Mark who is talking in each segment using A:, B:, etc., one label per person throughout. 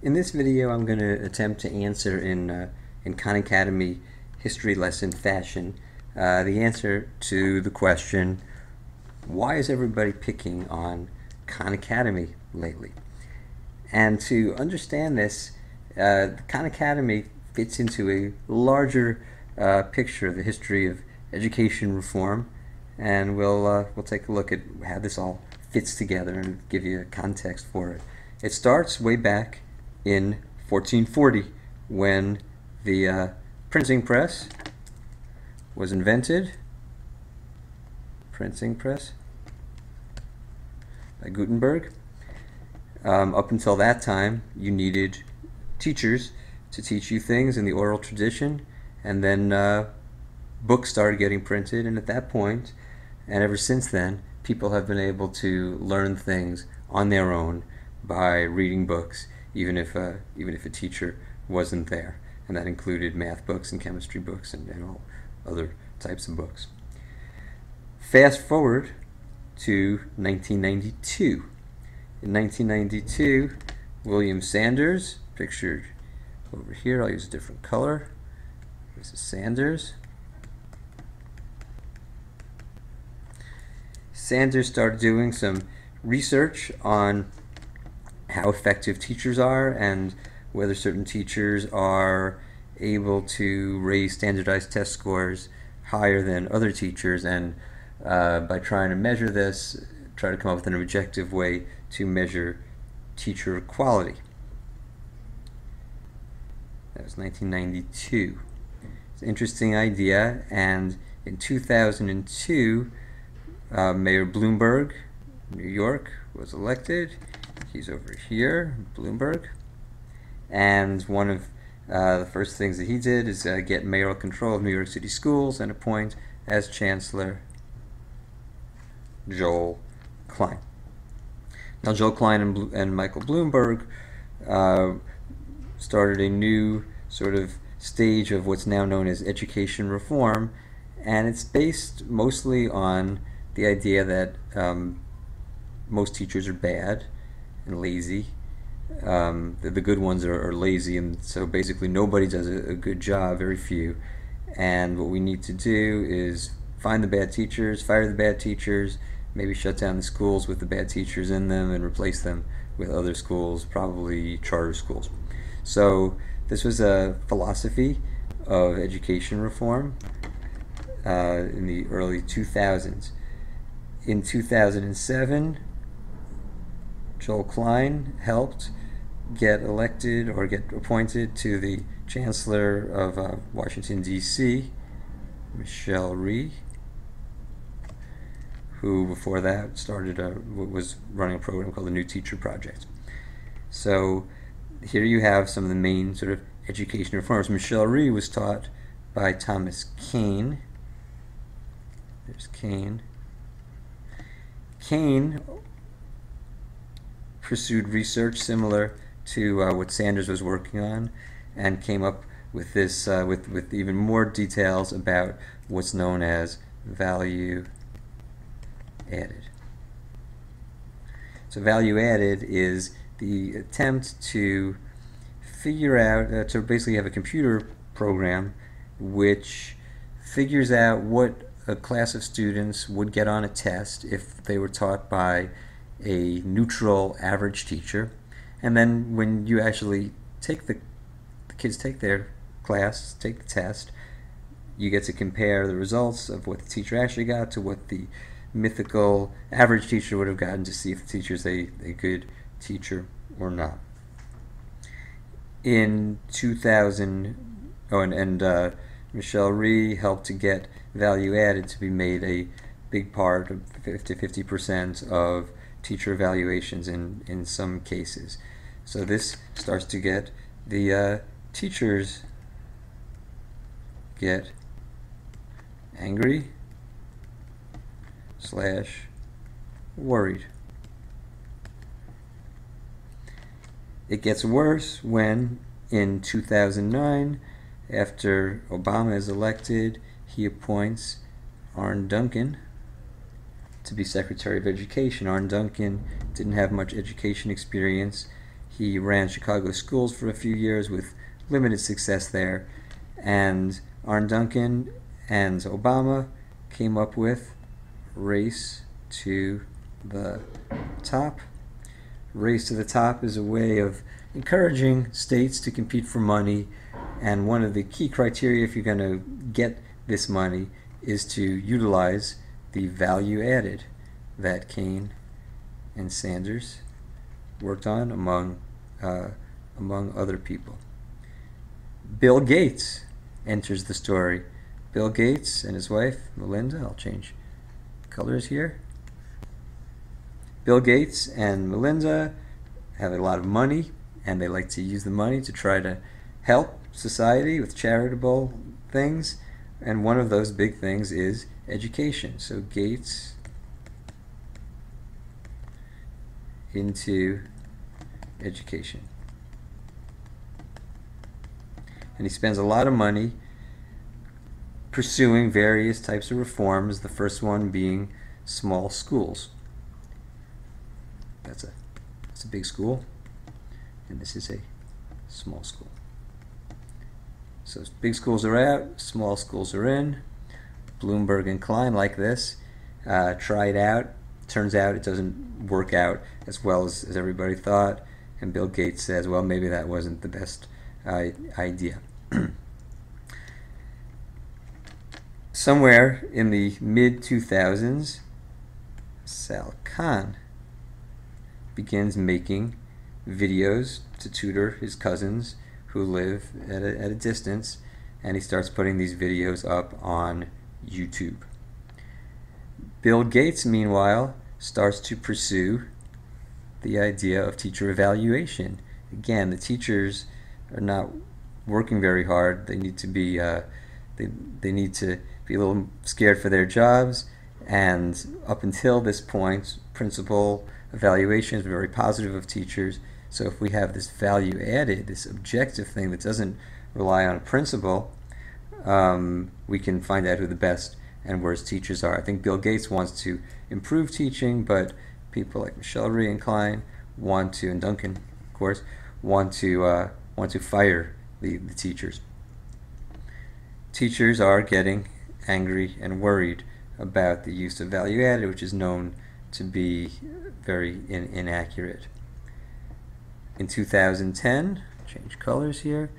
A: In this video, I'm going to attempt to answer in Khan Academy history lesson fashion the answer to the question, why is everybody picking on Khan Academy lately? And to understand this, Khan Academy fits into a larger picture of the history of education reform, and we'll take a look at how this all fits together and give you a context for it. It starts way back in 1440 when the printing press was invented. Printing press by Gutenberg. Up until that time, you needed teachers to teach you things in the oral tradition, and then books started getting printed, and at that point, and ever since then, people have been able to learn things on their own by reading books, even if a teacher wasn't there, and that included math books and chemistry books and all other types of books. Fast forward to 1992. In 1992, William Sanders, pictured over here, I'll use a different color. This is Sanders. Sanders started doing some research on how effective teachers are and whether certain teachers are able to raise standardized test scores higher than other teachers, and by trying to measure this, try to come up with an objective way to measure teacher quality. That was 1992. It's an interesting idea, and in 2002, Mayor Bloomberg, New York, was elected. He's over here, Bloomberg. And one of the first things that he did is get mayoral control of New York City schools and appoint as chancellor Joel Klein. Now, Joel Klein and Michael Bloomberg started a new sort of stage of what's now known as education reform, and it's based mostly on the idea that most teachers are bad and lazy. The good ones are lazy, and so basically nobody does a good job, very few. And what we need to do is find the bad teachers, fire the bad teachers, maybe shut down the schools with the bad teachers in them and replace them with other schools, probably charter schools. So this was a philosophy of education reform in the early 2000s. In 2007, Joel Klein helped get elected or get appointed to the Chancellor of Washington, D.C., Michelle Rhee, who before that was running a program called the New Teacher Project. So here you have some of the main sort of education reforms. Michelle Rhee was taught by Thomas Kane. There's Kane. Kane pursued research similar to what Sanders was working on, and came up with this with even more details about what's known as value added. So value added is the attempt to figure out, to basically have a computer program which figures out what a class of students would get on a test if they were taught by a neutral average teacher, and then when you actually take the kids take their class, take the test, you get to compare the results of what the teacher actually got to what the mythical average teacher would have gotten, to see if the teacher's a good teacher or not. In 2000, Michelle Rhee helped to get value added to be made a big part of 50% of teacher evaluations in some cases. So this starts to get the teachers get angry / worried. It gets worse when in 2009, after Obama is elected, he appoints Arne Duncan to be Secretary of Education. Arne Duncan didn't have much education experience. He ran Chicago schools for a few years with limited success there. And Arne Duncan and Obama came up with Race to the Top. Race to the Top is a way of encouraging states to compete for money, and one of the key criteria if you're going to get this money is to utilize the value added that Kane and Sanders worked on among other people. Bill Gates enters the story. Bill Gates and his wife Melinda, I'll change colors here. Bill Gates and Melinda have a lot of money, and they like to use the money to try to help society with charitable things, and one of those big things is education. So Gates into education. And he spends a lot of money pursuing various types of reforms, the first one being small schools. That's a big school, and this is a small school. So big schools are out, small schools are in. Bloomberg and Klein like this. Try it out. Turns out it doesn't work out as well as everybody thought, and Bill Gates says, well, maybe that wasn't the best idea. Somewhere in the mid-2000s, Sal Khan begins making videos to tutor his cousins who live at a distance, and he starts putting these videos up on YouTube. Bill Gates, meanwhile, starts to pursue the idea of teacher evaluation. Again, the teachers are not working very hard. They need to be they need to be a little scared for their jobs, and up until this point, principal evaluation is very positive of teachers. So if we have this value added, this objective thing that doesn't rely on a principle, we can find out who the best and worst teachers are. I think Bill Gates wants to improve teaching, but people like Michelle Rhee and Klein want to, and Duncan, of course, want to fire the teachers. Teachers are getting angry and worried about the use of value added, which is known to be very inaccurate. In 2010, change colors here,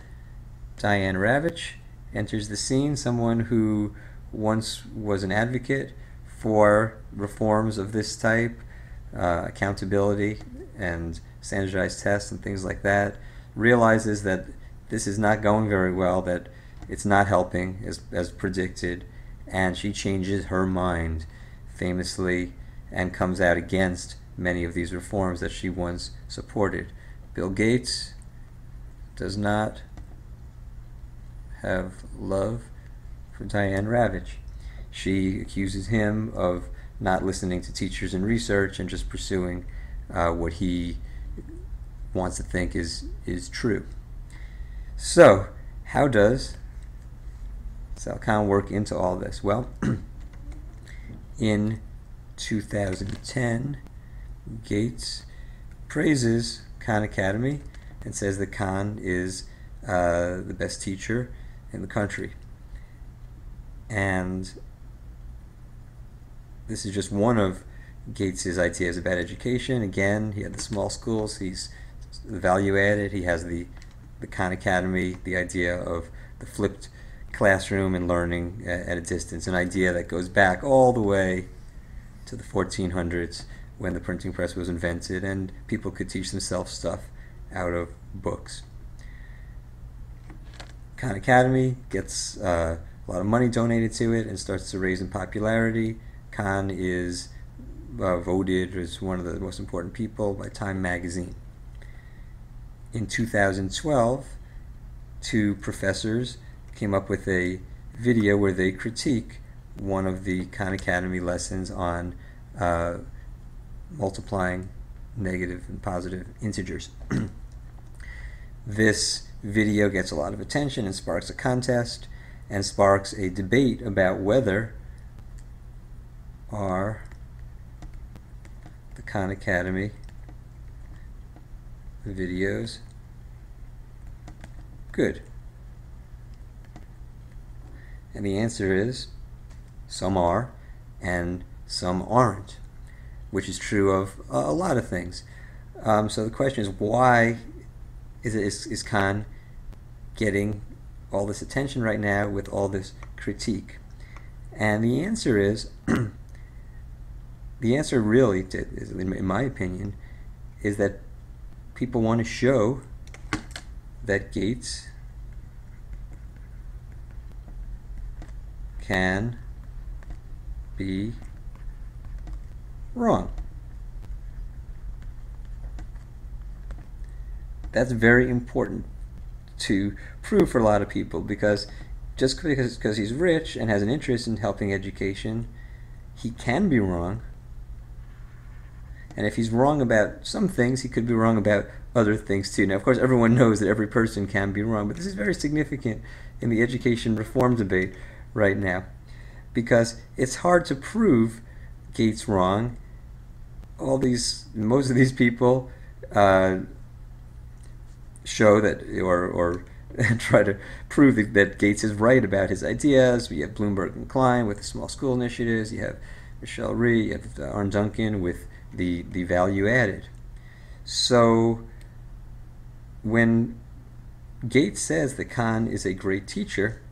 A: Diane Ravitch enters the scene, someone who once was an advocate for reforms of this type, accountability and standardized tests and things like that, realizes that this is not going very well, that it's not helping as predicted, and she changes her mind famously and comes out against many of these reforms that she once supported. Bill Gates does not have love for Diane Ravitch. She accuses him of not listening to teachers and research and just pursuing what he wants to think is true. So, how does Sal Khan work into all this? Well, in 2010, Gates praises Khan Academy and says that Khan is the best teacher in the country. And this is just one of Gates's ideas about education. Again, he had the small schools, he's the value added, he has the Khan Academy, the idea of the flipped classroom and learning at a distance, an idea that goes back all the way to the 1400s when the printing press was invented and people could teach themselves stuff out of books. Khan Academy gets a lot of money donated to it and starts to raise in popularity. Khan is voted as one of the most important people by Time magazine. In 2012, two professors came up with a video where they critique one of the Khan Academy lessons on multiplying negative and positive integers. This video gets a lot of attention and sparks a contest and sparks a debate about whether the Khan Academy videos good? And the answer is some are and some aren't, which is true of a lot of things. So the question is, why is Khan getting all this attention right now with all this critique? And the answer is, the answer really, in my opinion, is that people want to show that Gates can be wrong. That's very important to prove for a lot of people, because just because he's rich and has an interest in helping education, he can be wrong. And if he's wrong about some things, he could be wrong about other things too. Now, of course, everyone knows that every person can be wrong, but this is very significant in the education reform debate right now, because it's hard to prove Gates wrong. Most of these people show that, or try to prove that Gates is right about his ideas. You have Bloomberg and Klein with the small school initiatives. You have Michelle Rhee. You have Arne Duncan with the value added. So when Gates says that Khan is a great teacher,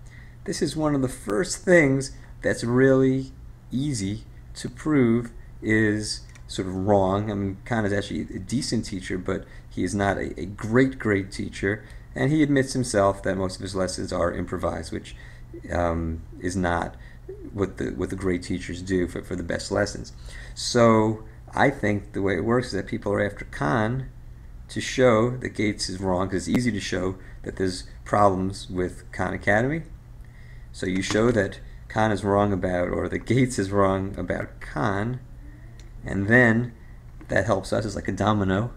A: this is one of the first things that's really easy to prove is sort of wrong. I mean, Khan is actually a decent teacher, but he is not a great teacher, and he admits himself that most of his lessons are improvised, which is not what the great teachers do for the best lessons. So I think the way it works is that people are after Khan to show that Gates is wrong, because it's easy to show that there's problems with Khan Academy. So you show that Khan is wrong about, or that Gates is wrong about Khan, and then that helps us. It's like a domino.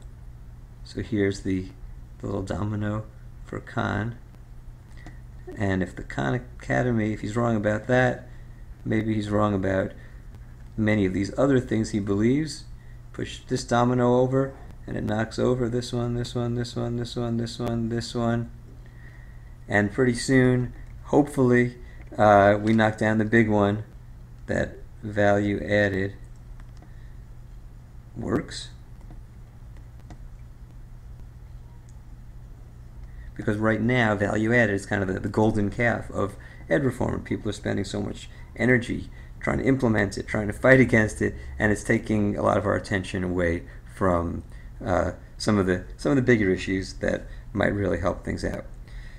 A: So here's the little domino for Khan. And if the Khan Academy, if he's wrong about that, maybe he's wrong about many of these other things he believes. Push this domino over, and it knocks over this one, this one, this one, this one, this one, this one. And pretty soon, hopefully, we knock down the big one, that value added works. Because right now, value added is kind of the golden calf of ed reform, and people are spending so much energy trying to implement it, trying to fight against it, and it's taking a lot of our attention away from some of the bigger issues that might really help things out.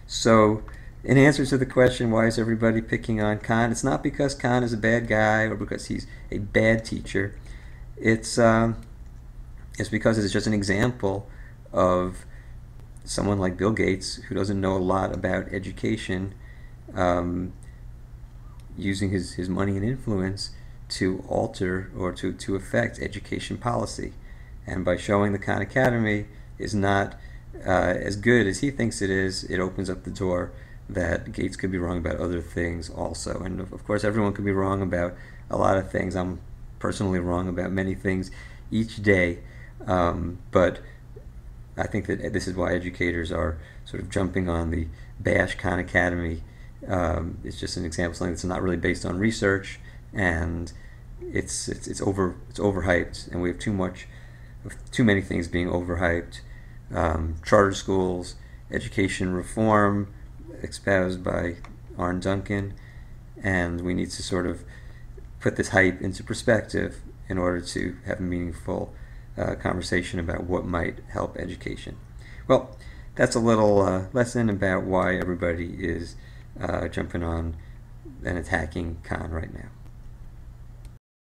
A: So, in answer to the question, why is everybody picking on Khan? It's not because Khan is a bad guy or because he's a bad teacher. It's because it's just an example of someone like Bill Gates, who doesn't know a lot about education, using his money and influence to alter or to affect education policy. And by showing the Khan Academy is not as good as he thinks it is, it opens up the door that Gates could be wrong about other things also. And of course, everyone could be wrong about a lot of things. I'm personally wrong about many things each day, but I think that this is why educators are sort of jumping on the bash Khan Academy. It's just an example of something that's not really based on research, and it's overhyped, and we have too many things being overhyped. Charter schools, education reform, espoused by Arne Duncan, and we need to sort of put this hype into perspective in order to have a meaningful conversation about what might help education. Well, that's a little lesson about why everybody is jumping on and attacking Khan right now.